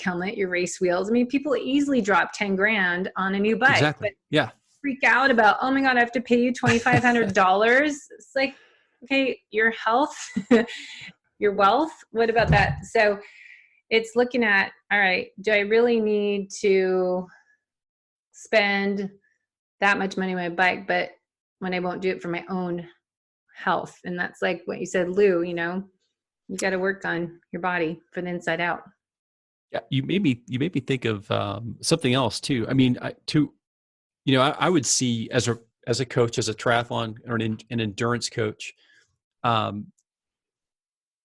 helmet, your race wheels? I mean, people easily drop 10 grand on a new bike. Exactly. But freak out about, oh my God, I have to pay you $2,500. It's like, okay, your health, your wealth, what about that? So it's looking at, all right, do I really need to spend that much money on my bike, but when I won't do it for my own health? And that's like what you said, Lou, you got to work on your body from the inside out. Yeah. You made me think of something else too. I mean, I would see as a coach, as a triathlon or an endurance coach,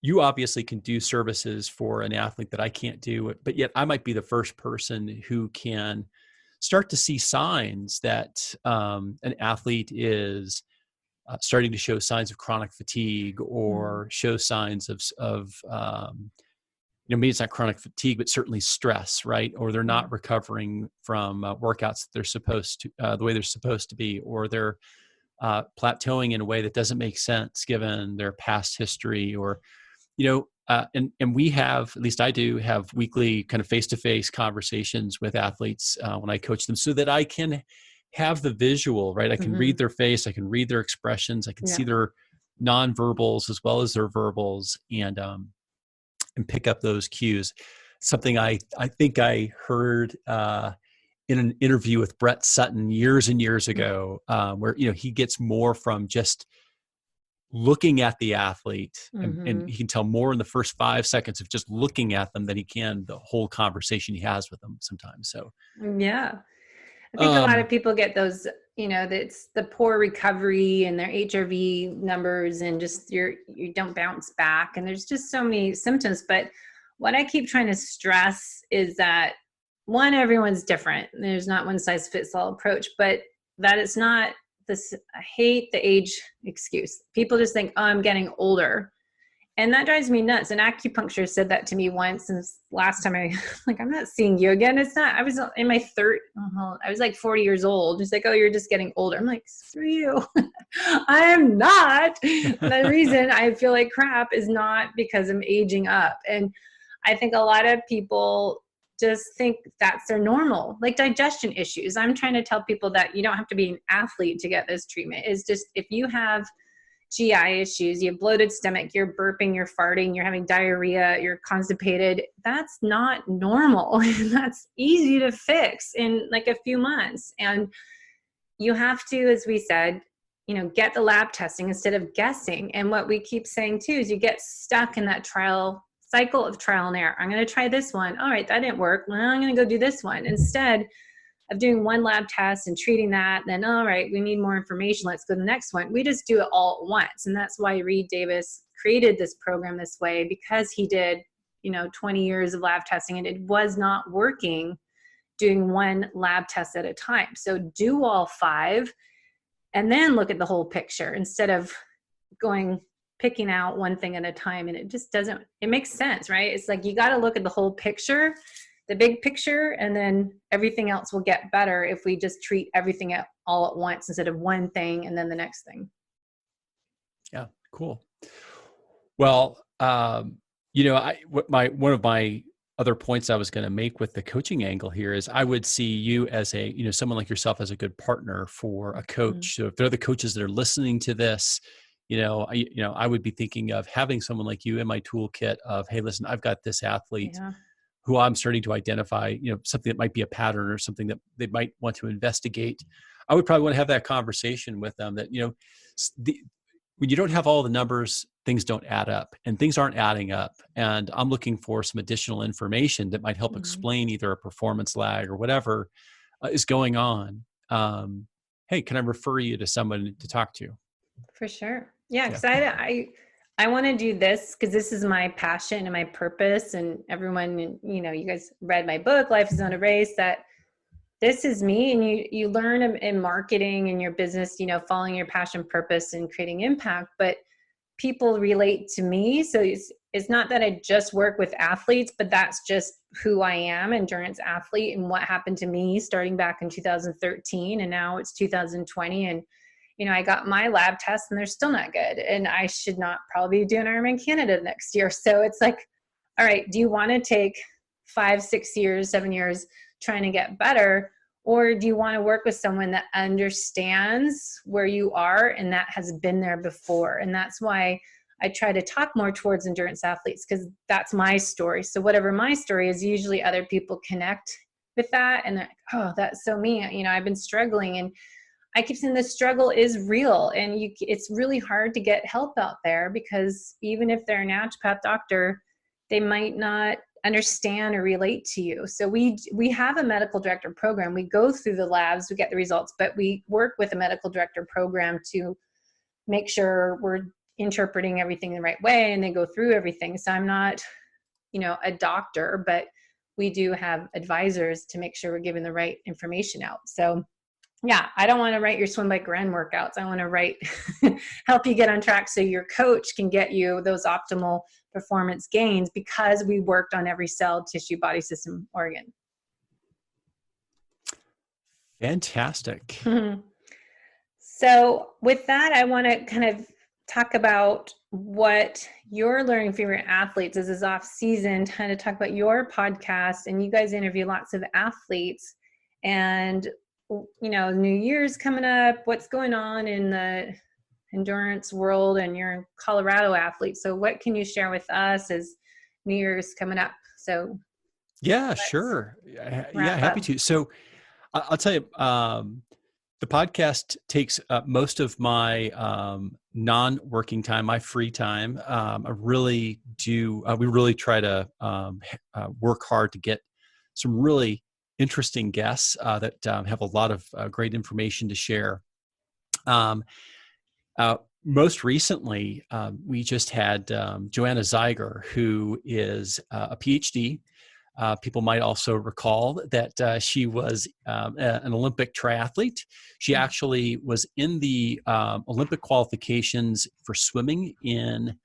you obviously can do services for an athlete that I can't do, but yet I might be the first person who can start to see signs that an athlete is starting to show signs of chronic fatigue, or show signs of maybe it's not chronic fatigue, but certainly stress, right? Or they're not recovering from workouts that they're supposed to, the way they're supposed to be, or they're plateauing in a way that doesn't make sense given their past history, or, and we have, at least I do, have weekly kind of face-to-face conversations with athletes when I coach them, so that I can have the visual, right? I can read their face, I can read their expressions, I can see their nonverbals as well as their verbals, and pick up those cues. Something I think I heard in an interview with Brett Sutton years and years ago, where he gets more from just looking at the athlete, and he can tell more in the first 5 seconds of just looking at them than he can the whole conversation he has with them sometimes. So I think a lot of people get those, it's the poor recovery and their HRV numbers, and just you don't bounce back, and there's just so many symptoms. But what I keep trying to stress is that, one, everyone's different. There's not one size fits all approach, but that it's not this. I hate the age excuse. People just think, oh, I'm getting older. And that drives me nuts. An acupuncturist said that to me once. And last time I'm not seeing you again. It's not, I was in my I was like 40 years old. He's like, oh, you're just getting older. I'm like, screw you. I am not. The reason I feel like crap is not because I'm aging up. And I think a lot of people just think that's their normal, like digestion issues. I'm trying to tell people that you don't have to be an athlete to get this treatment. It's just, if you have GI issues, you have bloated stomach, you're burping, you're farting, you're having diarrhea, you're constipated, that's not normal. That's easy to fix in like a few months. And you have to, as we said, get the lab testing instead of guessing. And what we keep saying too is you get stuck in that cycle of trial and error. I'm going to try this one. All right, that didn't work. Well, I'm going to go do this one. Instead of doing one lab test and treating that, then, all right, we need more information. Let's go to the next one. We just do it all at once. And that's why Reed Davis created this program this way, because he did, 20 years of lab testing and it was not working doing one lab test at a time. So do all 5 and then look at the whole picture instead of picking out one thing at a time. And it just doesn't, it makes sense, right? It's like, you got to look at the whole picture, the big picture, and then everything else will get better if we just treat everything all at once instead of one thing and then the next thing. Yeah, cool. Well, one of my other points I was going to make with the coaching angle here is I would see you as someone like yourself as a good partner for a coach. Mm-hmm. So if they're the coaches that are listening to this, I would be thinking of having someone like you in my toolkit of, hey, listen, I've got this athlete who I'm starting to identify, something that might be a pattern or something that they might want to investigate. I would probably want to have that conversation with them that, when you don't have all the numbers, things don't add up and things aren't adding up. And I'm looking for some additional information that might help explain either a performance lag or whatever is going on. Hey, can I refer you to someone to talk to? For sure. Yeah. Cause I want to do this because this is my passion and my purpose, and everyone, you guys read my book, Life is Not a Race, that this is me. And you learn in marketing and your business, following your passion, purpose, and creating impact, but people relate to me. So it's not that I just work with athletes, but that's just who I am, endurance athlete, and what happened to me starting back in 2013. And now it's 2020. And I got my lab tests and they're still not good. And I should not probably do an Ironman Canada next year. So it's like, all right, do you want to take 5, 6 years, 7 years trying to get better? Or do you want to work with someone that understands where you are and that has been there before? And that's why I try to talk more towards endurance athletes, because that's my story. So whatever my story is, usually other people connect with that. And they're like, oh, that's so me. I've been struggling. And I keep saying the struggle is real, and it's really hard to get help out there, because even if they're a naturopath doctor, they might not understand or relate to you. So we have a medical director program. We go through the labs, we get the results, but we work with a medical director program to make sure we're interpreting everything the right way, and they go through everything. So I'm not, a doctor, but we do have advisors to make sure we're giving the right information out. So yeah, I don't want to write your swim, bike, run workouts. I want to help you get on track so your coach can get you those optimal performance gains, because we worked on every cell, tissue, body system, organ. Fantastic. Mm-hmm. So with that, I want to kind of talk about what you're learning from your athletes as is off season, kind of talk about your podcast, and you guys interview lots of athletes, and New Year's coming up, what's going on in the endurance world, and you're a Colorado athlete. So what can you share with us as New Year's coming up? So yeah, sure. Yeah, happy to. So I'll tell you, the podcast takes up most of my non-working time, my free time. We really try to work hard to get some really interesting guests that have a lot of great information to share. Most recently, we just had Joanna Zeiger, who is a PhD. People might also recall that she was an Olympic triathlete. She actually was in the Olympic qualifications for swimming in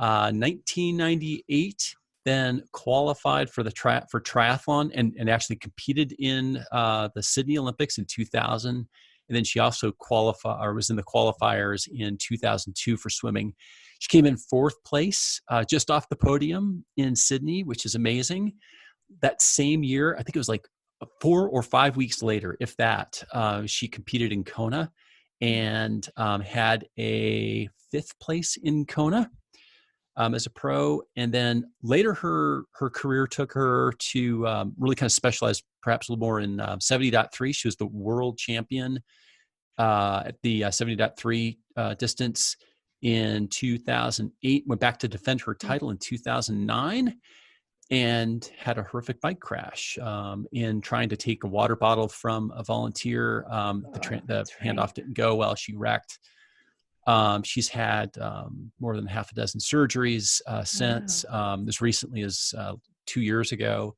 1998, then qualified for the for triathlon and actually competed in the Sydney Olympics in 2000. And then she also was in the qualifiers in 2002 for swimming. She came in 4th place, just off the podium in Sydney, which is amazing. That same year, I think it was like 4 or 5 weeks later, if that, she competed in Kona and had a 5th place in Kona as a pro. And then later her career took her to really kind of specialize perhaps a little more in 70.3. She was the world champion at the 70.3 distance in 2008, went back to defend her title in 2009, and had a horrific bike crash in trying to take a water bottle from a volunteer. The handoff didn't go well. She wrecked. She's had more than half a dozen surgeries since. As recently as 2 years ago.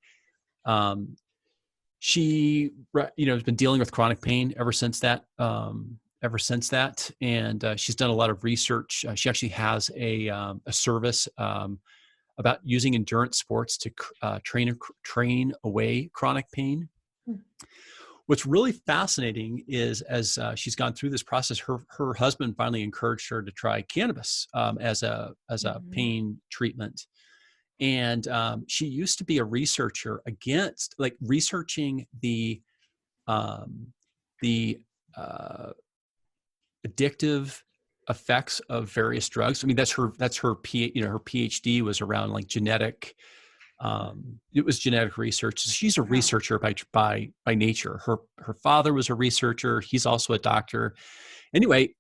She, has been dealing with chronic pain ever since that. And she's done a lot of research. She actually has a service about using endurance sports to train away chronic pain. What's really fascinating is as she's gone through this process, her husband finally encouraged her to try cannabis as a pain treatment. And she used to be a researcher against, like, researching the addictive effects of various drugs. I mean, that's her PhD was around like genetic. It was genetic research. She's a researcher by nature. Her father was a researcher. He's also a doctor. Anyway,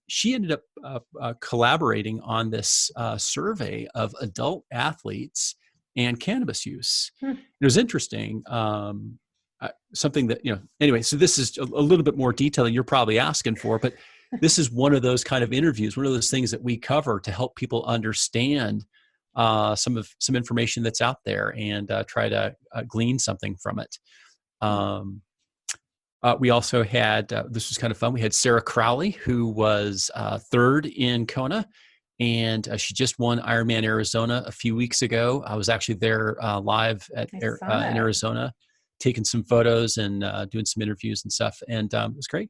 she ended up collaborating on this survey of adult athletes and cannabis use. It was interesting. Something that, anyway, so this is a little bit more detail than you're probably asking for, but this is one of those kind of interviews, one of those things that we cover to help people understand some information that's out there and try to glean something from it. We also had, this was kind of fun, we had Sarah Crowley, who was 3rd in Kona, and she just won Ironman Arizona a few weeks ago. I was actually there live in Arizona, taking some photos and doing some interviews and stuff, and it was great.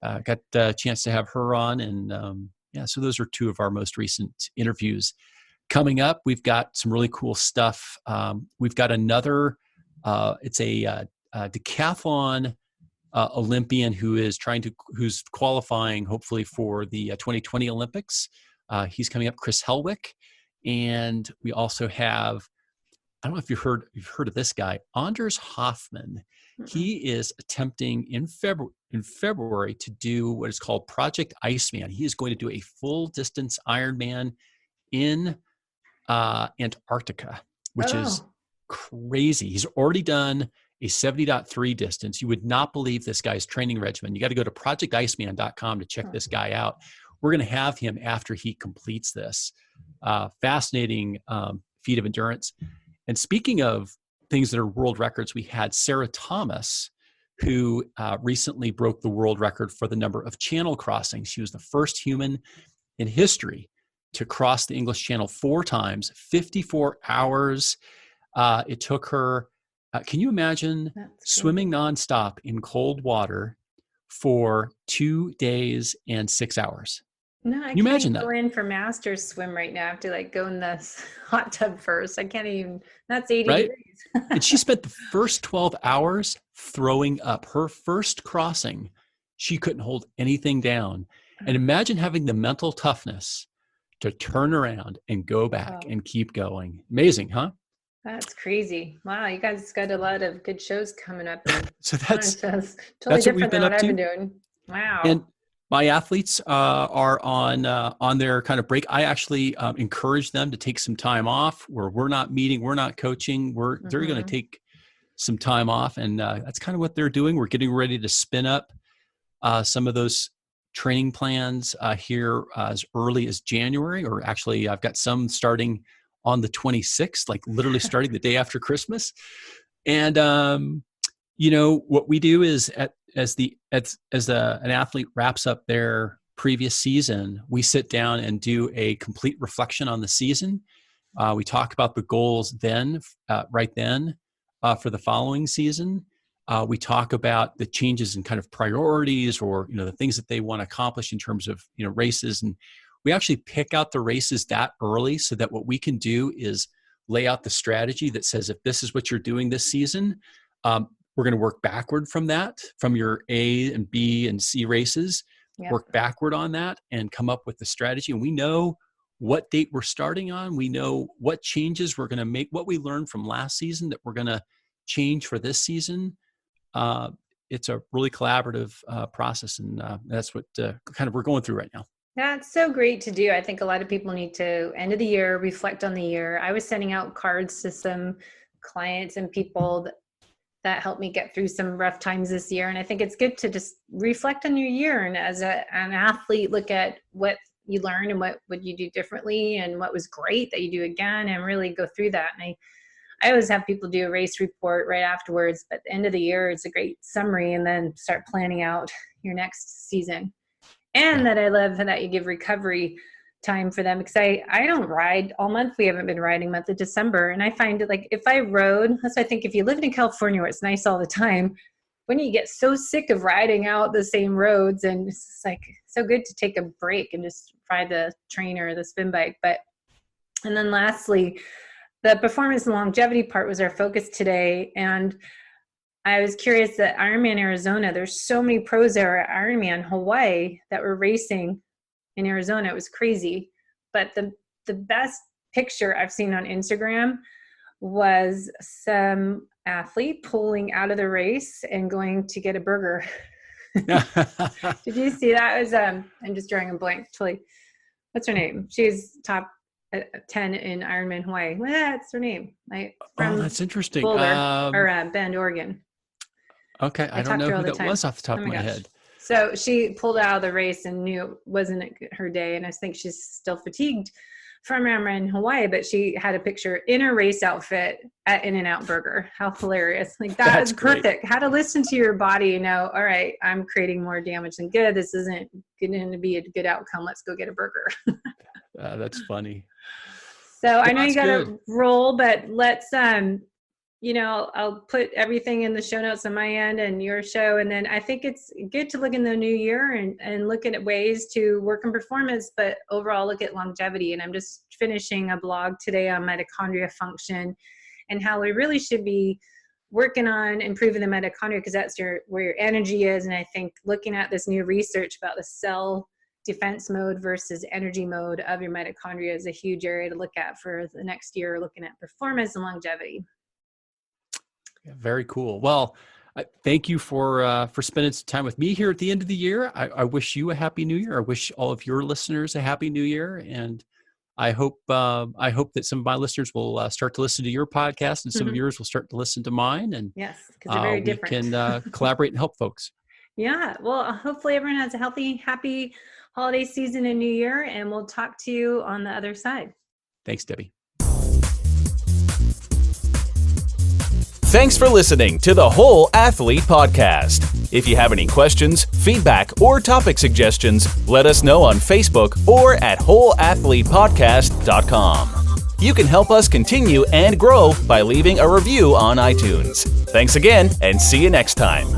Got a chance to have her on, and so those are 2 of our most recent interviews. Coming up, we've got some really cool stuff. We've got another, it's a decathlon Olympian who's qualifying hopefully for the 2020 Olympics. He's coming up, Chris Helwick. And we also have, I don't know if you've heard of this guy, Anders Hoffman. He is attempting in February to do what is called Project Iceman. He is going to do a full distance Ironman in Antarctica, which is crazy. He's already done a 70.3 distance. You would not believe this guy's training regimen. You got to go to projecticeman.com to check this guy out. We're going to have him after he completes this. Fascinating feat of endurance. And speaking of things that are world records, we had Sarah Thomas, who recently broke the world record for the number of channel crossings. She was the first human in history to cross the English Channel 4 times, 54 hours. It took her, can you imagine swimming nonstop in cold water for 2 days and 6 hours? No, I can't go in for master's swim right now. I have to go in the hot tub first. I can't even, that's 80 degrees. And she spent the first 12 hours throwing up. Her first crossing, she couldn't hold anything down. And imagine having the mental toughness to turn around and go back and keep going. Amazing, huh? That's crazy. Wow, you guys got a lot of good shows coming up. So that's totally what different we've been than up what to. I've been doing. Wow. And my athletes are on their kind of break. I actually encourage them to take some time off where we're not meeting, we're not coaching. They're going to take some time off, and that's kind of what they're doing. We're getting ready to spin up some of those training plans here as early as January, or actually I've got some starting on the 26th, like literally starting the day after Christmas. And what we do is as an athlete wraps up their previous season, we sit down and do a complete reflection on the season. We talk about the goals then, right then, for the following season. We talk about the changes in kind of priorities, or the things that they want to accomplish in terms of races, and we actually pick out the races that early, so that what we can do is lay out the strategy that says, if this is what you're doing this season, we're going to work backward from that, from your A and B and C races. Yep. Work backward on that and come up with the strategy. And we know what date we're starting on. We know what changes we're going to make, what we learned from last season that we're going to change for this season. It's a really collaborative process, and that's what kind of we're going through right now. That's so great to do. I think a lot of people need to, end of the year, reflect on the year. I was sending out cards to some clients and people that helped me get through some rough times this year. And I think it's good to just reflect on your year, and as an athlete, look at what you learned and what would you do differently and what was great that you do again, and really go through that. And I always have people do a race report right afterwards, but at the end of the year, it's a great summary, and then start planning out your next season. And that I love that you give recovery time for them, because I don't ride all month. We haven't been riding month of December. And I find it like, if I rode, that's why I think if you live in California where it's nice all the time, when you get so sick of riding out the same roads, and it's just like so good to take a break and just ride the train or the spin bike. And then lastly, the performance and longevity part was our focus today. And I was curious that Ironman Arizona, there's so many pros there at Ironman Hawaii that were racing in Arizona. It was crazy. But the best picture I've seen on Instagram was some athlete pulling out of the race and going to get a burger. Did you see that? It was I'm just drawing a blank. Totally. What's her name? She's top 10 in Ironman Hawaii. What's her name? That's interesting. Boulder, or Bend, Oregon. Okay, I don't know who that was off the top of my head. So she pulled out of the race and knew it wasn't her day, and I think she's still fatigued from Ironman Hawaii, but she had a picture in her race outfit at In-N-Out Burger. How hilarious. Like, that's perfect. Great. How to listen to your body, all right, I'm creating more damage than good. This isn't going to be a good outcome. Let's go get a burger. That's funny. So I know you got to roll, but let's, I'll put everything in the show notes on my end and your show. And then I think it's good to look in the new year and look at ways to work on performance, but overall look at longevity. And I'm just finishing a blog today on mitochondria function and how we really should be working on improving the mitochondria, because that's where your energy is. And I think looking at this new research about the cell defense mode versus energy mode of your mitochondria is a huge area to look at for the next year, looking at performance and longevity. Yeah, very cool. Well, thank you for spending some time with me here at the end of the year. I wish you a happy new year. I wish all of your listeners a happy new year. And I hope that some of my listeners will start to listen to your podcast, and some of yours will start to listen to mine. And yes, because they're very different. We can collaborate and help folks. Yeah. Well, hopefully everyone has a healthy, happy holiday season and new year, and we'll talk to you on the other side. Thanks, Debbie. Thanks for listening to the Whole Athlete Podcast. If you have any questions, feedback, or topic suggestions, let us know on Facebook or at wholeathletepodcast.com. You can help us continue and grow by leaving a review on iTunes. Thanks again, and see you next time.